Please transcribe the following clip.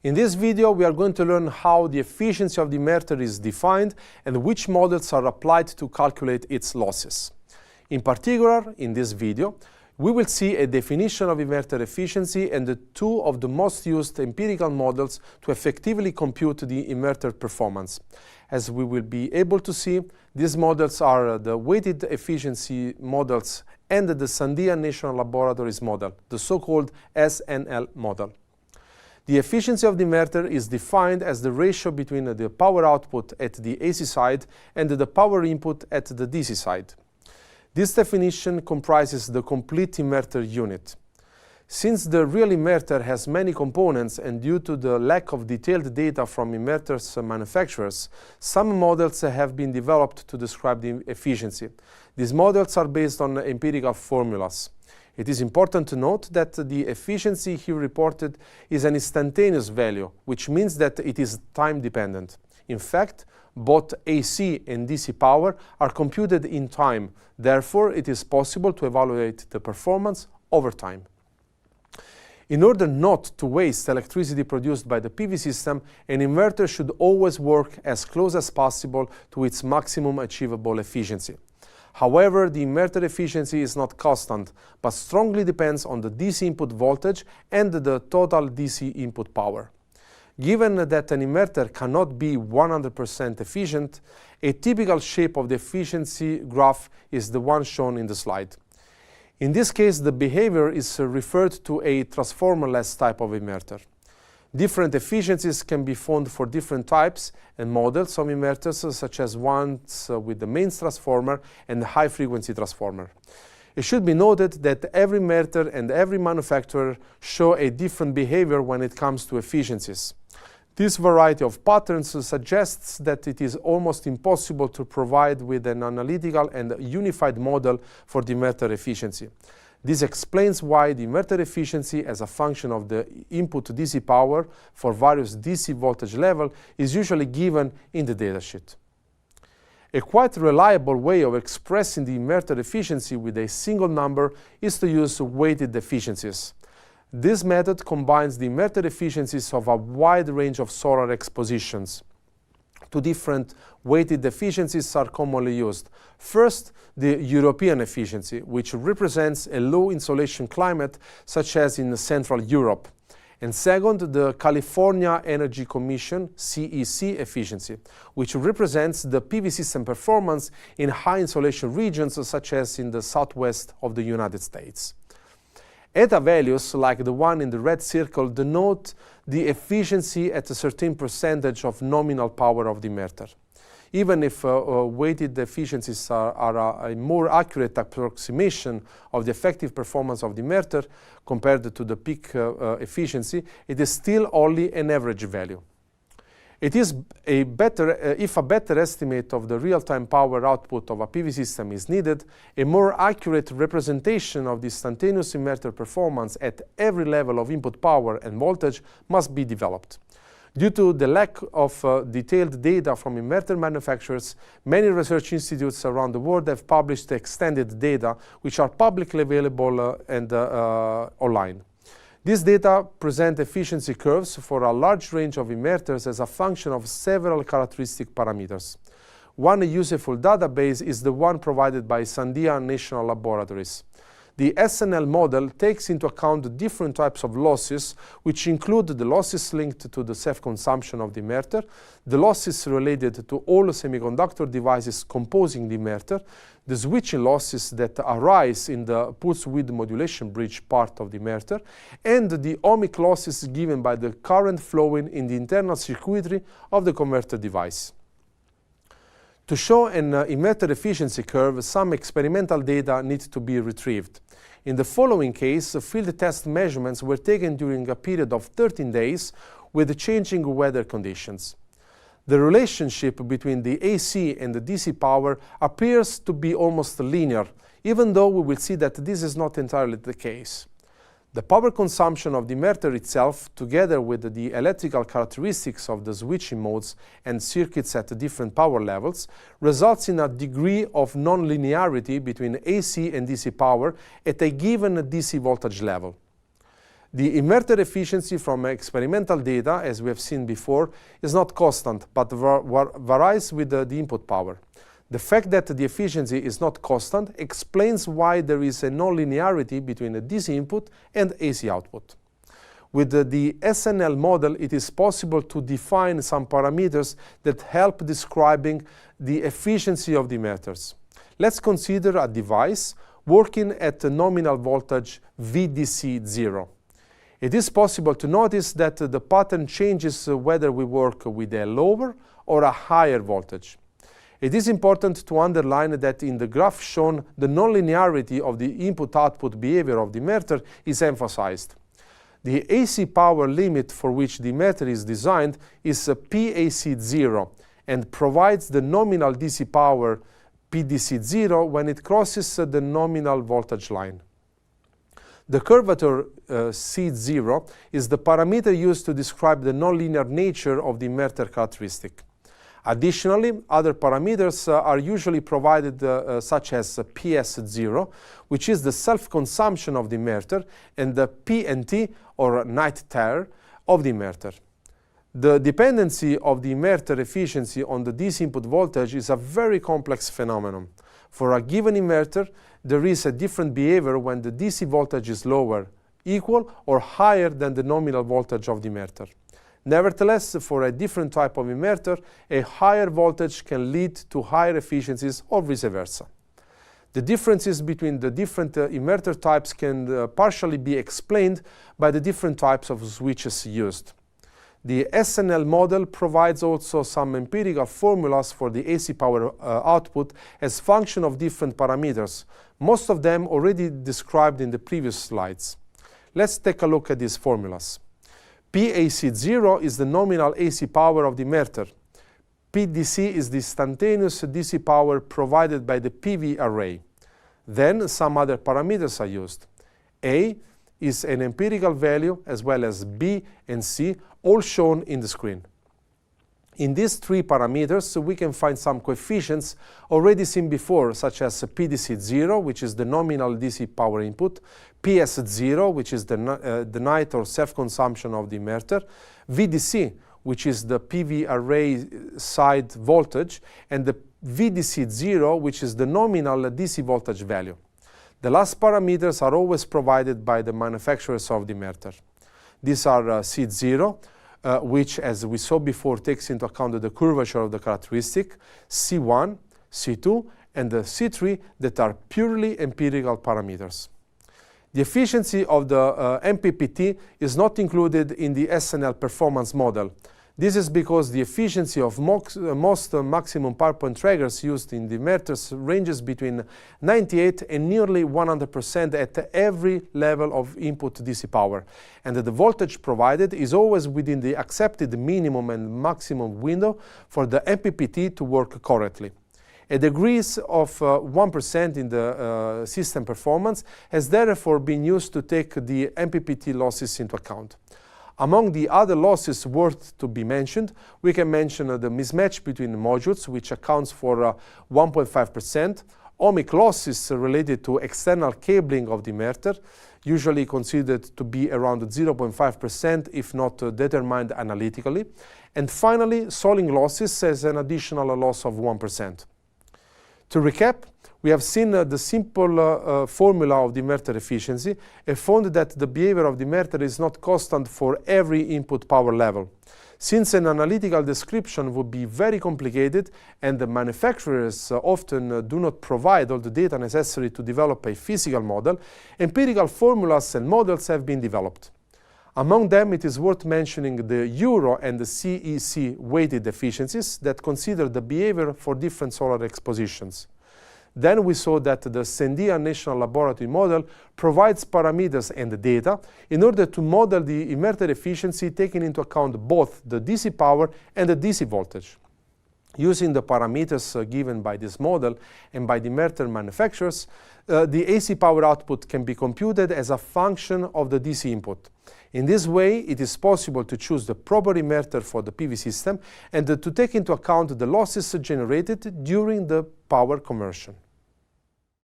In this video, we are going to learn how the efficiency of the inverter is defined and which models are applied to calculate its losses. In particular, in this video, we will see a definition of inverter efficiency and the two of the most used empirical models to effectively compute the inverter performance. As we will be able to see, these models are the weighted efficiency models and the Sandia National Laboratories model, the so-called SNL model. The efficiency of the inverter is defined as the ratio between the power output at the AC side and the power input at the DC side. This definition comprises the complete inverter unit. Since the real inverter has many components and due to the lack of detailed data from inverters manufacturers, some models have been developed to describe the efficiency. These models are based on empirical formulas. It is important to note that the efficiency here reported is an instantaneous value, which means that it is time-dependent. In fact, both AC and DC power are computed in time. Therefore, it is possible to evaluate the performance over time. In order not to waste electricity produced by the PV system, an inverter should always work as close as possible to its maximum achievable efficiency. However, the inverter efficiency is not constant, but strongly depends on the DC input voltage and the total DC input power. Given that an inverter cannot be 100% efficient, a typical shape of the efficiency graph is the one shown in the slide. In this case, the behavior is referred to a transformer-less type of inverter. Different efficiencies can be found for different types and models of inverters, such as ones with the mains transformer and the high-frequency transformer. It should be noted that every inverter and every manufacturer show a different behavior when it comes to efficiencies. This variety of patterns suggests that it is almost impossible to provide with an analytical and unified model for the inverter efficiency. This explains why the inverter efficiency as a function of the input DC power for various DC voltage level is usually given in the datasheet. A quite reliable way of expressing the inverter efficiency with a single number is to use weighted efficiencies. This method combines the inverter efficiencies of a wide range of solar expositions. Two different weighted efficiencies are commonly used. First, the European efficiency, which represents a low insolation climate such as in Central Europe. And second, the California Energy Commission CEC efficiency, which represents the PV system performance in high insolation regions such as in the southwest of the United States. Eta values, like the one in the red circle, denote the efficiency at a certain percentage of nominal power of the inverter. Even if weighted efficiencies are a more accurate approximation of the effective performance of the inverter compared to the peak efficiency, it is still only an average value. It is if a better estimate of the real-time power output of a PV system is needed, a more accurate representation of the instantaneous inverter performance at every level of input power and voltage must be developed. Due to the lack of detailed data from inverter manufacturers, many research institutes around the world have published extended data which are publicly available and online. These data present efficiency curves for a large range of inverters as a function of several characteristic parameters. One useful database is the one provided by Sandia National Laboratories. The SNL model takes into account different types of losses, which include the losses linked to the self-consumption of the inverter, the losses related to all semiconductor devices composing the inverter, the switching losses that arise in the pulse width modulation bridge part of the inverter, and the ohmic losses given by the current flowing in the internal circuitry of the converter device. To show an inverter efficiency curve, some experimental data need to be retrieved. In the following case, field test measurements were taken during a period of 13 days with changing weather conditions. The relationship between the AC and the DC power appears to be almost linear, even though we will see that this is not entirely the case. The power consumption of the inverter itself, together with the electrical characteristics of the switching modes and circuits at different power levels, results in a degree of non-linearity between AC and DC power at a given DC voltage level. The inverter efficiency from experimental data, as we have seen before, is not constant, but varies with the input power. The fact that the efficiency is not constant explains why there is a nonlinearity between the DC input and AC output. With the SNL model, it is possible to define some parameters that help describing the efficiency of the inverters. Let's consider a device working at a nominal voltage VDC 0. It is possible to notice that the pattern changes whether we work with a lower or a higher voltage. It is important to underline that in the graph shown, the nonlinearity of the input-output behavior of the inverter is emphasized. The AC power limit for which the inverter is designed is PAC0 and provides the nominal DC power PDC0 when it crosses the nominal voltage line. The curvature C0 is the parameter used to describe the nonlinear nature of the inverter characteristic. Additionally, other parameters are usually provided such as PS0, which is the self-consumption of the inverter, and the PNT, or night tare, of the inverter. The dependency of the inverter efficiency on the DC input voltage is a very complex phenomenon. For a given inverter, there is a different behavior when the DC voltage is lower, equal, or higher than the nominal voltage of the inverter. Nevertheless, for a different type of inverter, a higher voltage can lead to higher efficiencies or vice versa. The differences between the different inverter types can partially be explained by the different types of switches used. The SNL model provides also some empirical formulas for the AC power output as function of different parameters, most of them already described in the previous slides. Let's take a look at these formulas. PAC0 is the nominal AC power of the inverter. PDC is the instantaneous DC power provided by the PV array. Then some other parameters are used. A is an empirical value, as well as B and C, all shown in the screen. In these three parameters, we can find some coefficients already seen before, such as PDC0, which is the nominal DC power input, PS0, which is the night or self-consumption of the inverter, VDC, which is the PV array side voltage, and the VDC0, which is the nominal DC voltage value. The last parameters are always provided by the manufacturers of the inverter. These are C0, which, as we saw before, takes into account the curvature of the characteristic, C1, C2, and the C3 that are purely empirical parameters. The efficiency of the MPPT is not included in the SNL performance model. This is because the efficiency of most maximum power point triggers used in the inverters ranges between 98 and nearly 100% at every level of input DC power, and that the voltage provided is always within the accepted minimum and maximum window for the MPPT to work correctly. A decrease of 1% in the system performance has therefore been used to take the MPPT losses into account. Among the other losses worth to be mentioned, we can mention the mismatch between modules, which accounts for 1.5%, ohmic losses related to external cabling of the inverter, usually considered to be around 0.5% if not determined analytically, and finally, Soling losses as an additional loss of 1%. To recap, we have seen the simple formula of the inverter efficiency and found that the behavior of the inverter is not constant for every input power level. Since an analytical description would be very complicated and the manufacturers often do not provide all the data necessary to develop a physical model, empirical formulas and models have been developed. Among them, it is worth mentioning the Euro and the CEC weighted efficiencies that consider the behavior for different solar expositions. Then we saw that the Sandia National Laboratory model provides parameters and data in order to model the inverter efficiency, taking into account both the DC power and the DC voltage. Using the parameters given by this model and by the inverter manufacturers, the AC power output can be computed as a function of the DC input. In this way, it is possible to choose the proper inverter for the PV system and to take into account the losses generated during the power conversion.